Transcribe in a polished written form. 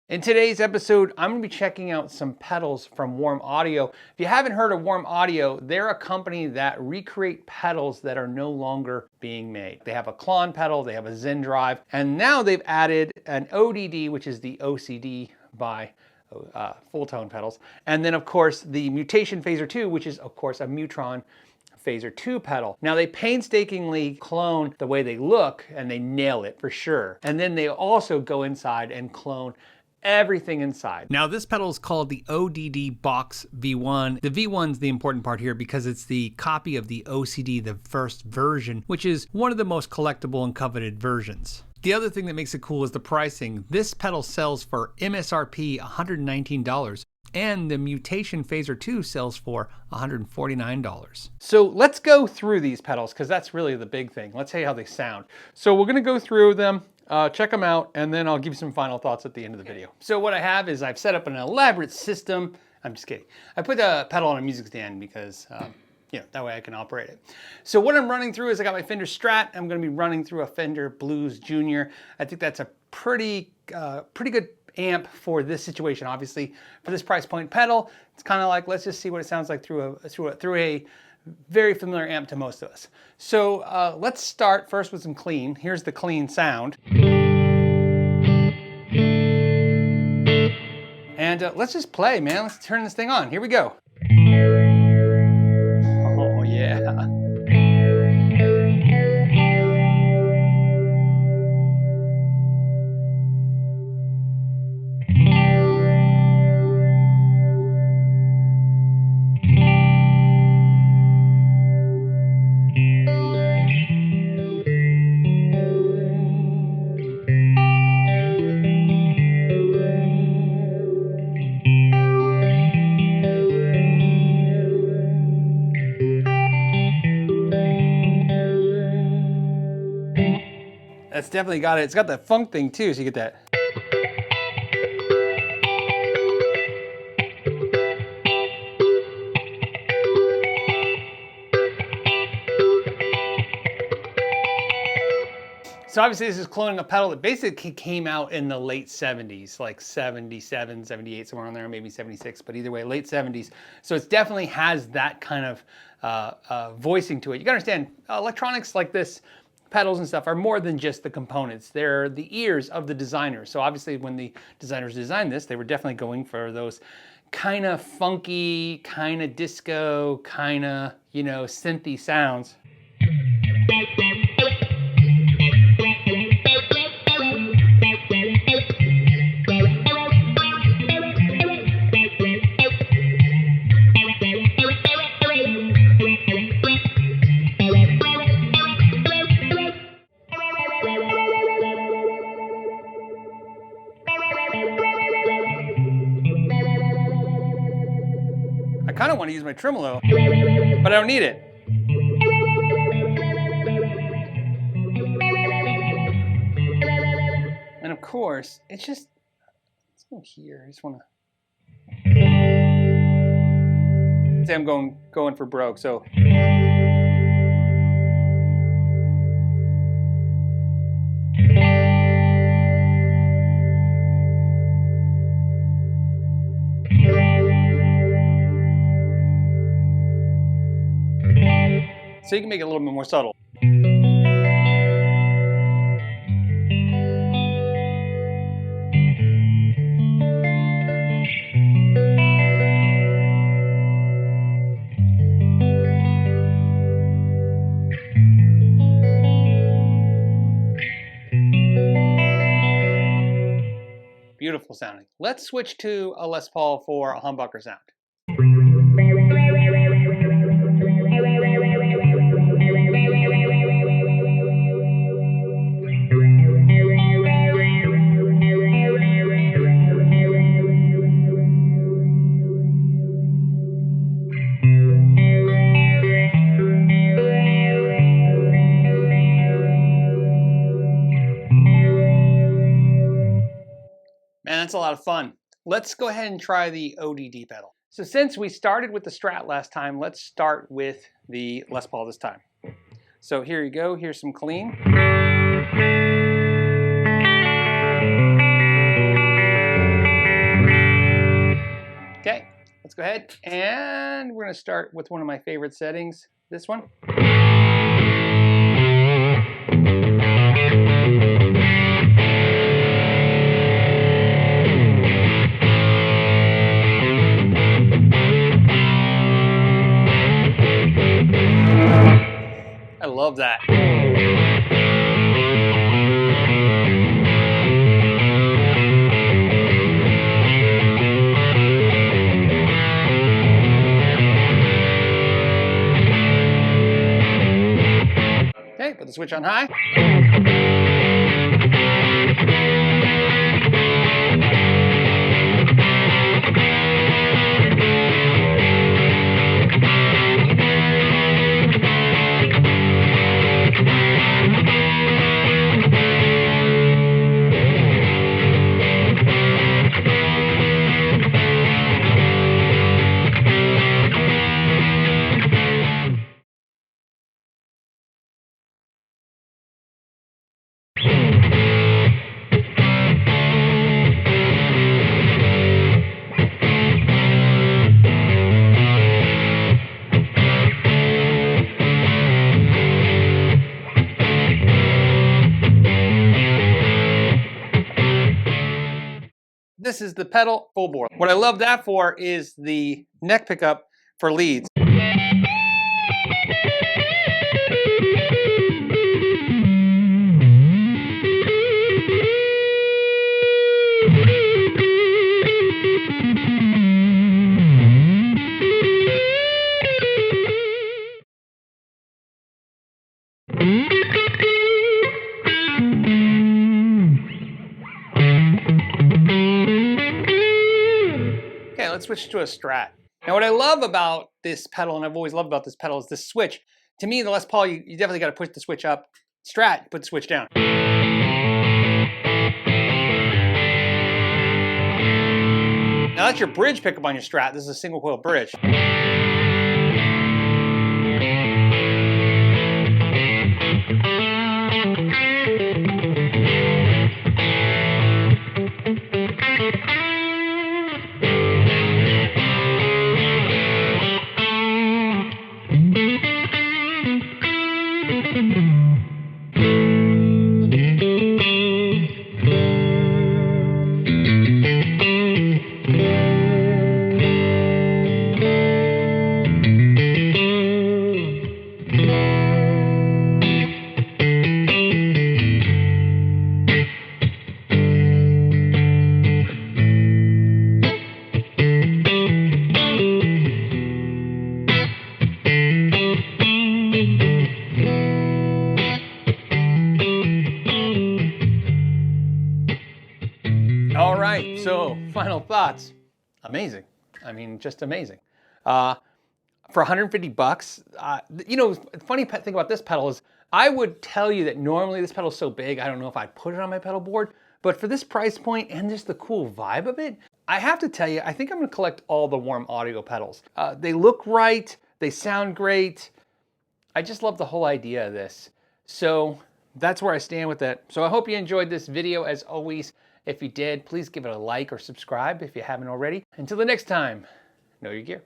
In today's episode, I'm going to be checking out some pedals from Warm Audio. If you haven't heard of Warm Audio, they're a company that recreate pedals that are no longer being made. They have a Klon pedal, they have a Zen drive, and now they've added an ODD, which is the OCD by full tone pedals. And then of course the Mutation Phasor II, which is of course a Mutation Phasor II pedal. Now they painstakingly clone the way they look and they nail it for sure. And then they also go inside and clone everything inside. Now this pedal is called the ODD Box V1. The V1's the important part here because it's the copy of the OCD, the first version, which is one of the most collectible and coveted versions. The other thing that makes it cool is the pricing. This pedal sells for MSRP $119 and the Mutation Phasor II sells for $149. So let's go through these pedals because that's really the big thing. Let's see how they sound. So we're gonna go through them, check them out, and then I'll give you some final thoughts at the end of the video. So what I have is I've set up an elaborate system. I'm just kidding. I put the pedal on a music stand because you know, that way I can operate it. So what I'm running through is I got my Fender Strat. I'm going to be running through a Fender Blues Junior. I think that's a pretty good amp for this situation. Obviously, for this price point pedal, it's kind of like, let's just see what it sounds like through a very familiar amp to most of us. So let's start first with some clean. Here's the clean sound. And let's just play, man. Let's turn this thing on. Here we go. Oh, yeah. That's definitely got it. It's got that funk thing too, so you get that. So obviously this is cloning a pedal that basically came out in the late 70s, like 77, 78, somewhere on there, maybe 76, but either way, late 70s. So it definitely has that kind of voicing to it. You gotta understand, electronics like this, pedals and stuff are more than just the components. They're the ears of the designers. So obviously when the designers designed this, they were definitely going for those kind of funky, kind of disco, kind of, you know, synthy sounds. I kind of want to use my tremolo, but I don't need it. And of course, let's go here. I just want to say I'm going for broke, so. So you can make it a little bit more subtle. Beautiful sounding. Let's switch to a Les Paul for a humbucker sound. Man, that's a lot of fun. Let's go ahead and try the ODD pedal. So since we started with the Strat last time, let's start with the Les Paul this time. So here you go, here's some clean. go ahead and we're going to start with one of my favorite settings, this one. I love that. Okay, put the switch on high. This is the pedal full bore. What I love that for is the neck pickup for leads. Okay, let's switch to a Strat. Now what I love about this pedal, and I've always loved about this pedal, is this switch. To me, the Les Paul, you definitely got to push the switch up. Strat, put the switch down. Now that's your bridge pickup on your Strat. This is a single coil bridge. All right, so final thoughts. Amazing. I mean, just amazing. For 150 bucks, you know, the funny thing about this pedal is I would tell you that normally this pedal is so big, I don't know if I'd put it on my pedal board, but for this price point and just the cool vibe of it, I have to tell you, I think I'm gonna collect all the Warm Audio pedals. They look right, they sound great. I just love the whole idea of this. So that's where I stand with it. So I hope you enjoyed this video. As always, if you did, please give it a like or subscribe if you haven't already. Until the next time, know your gear.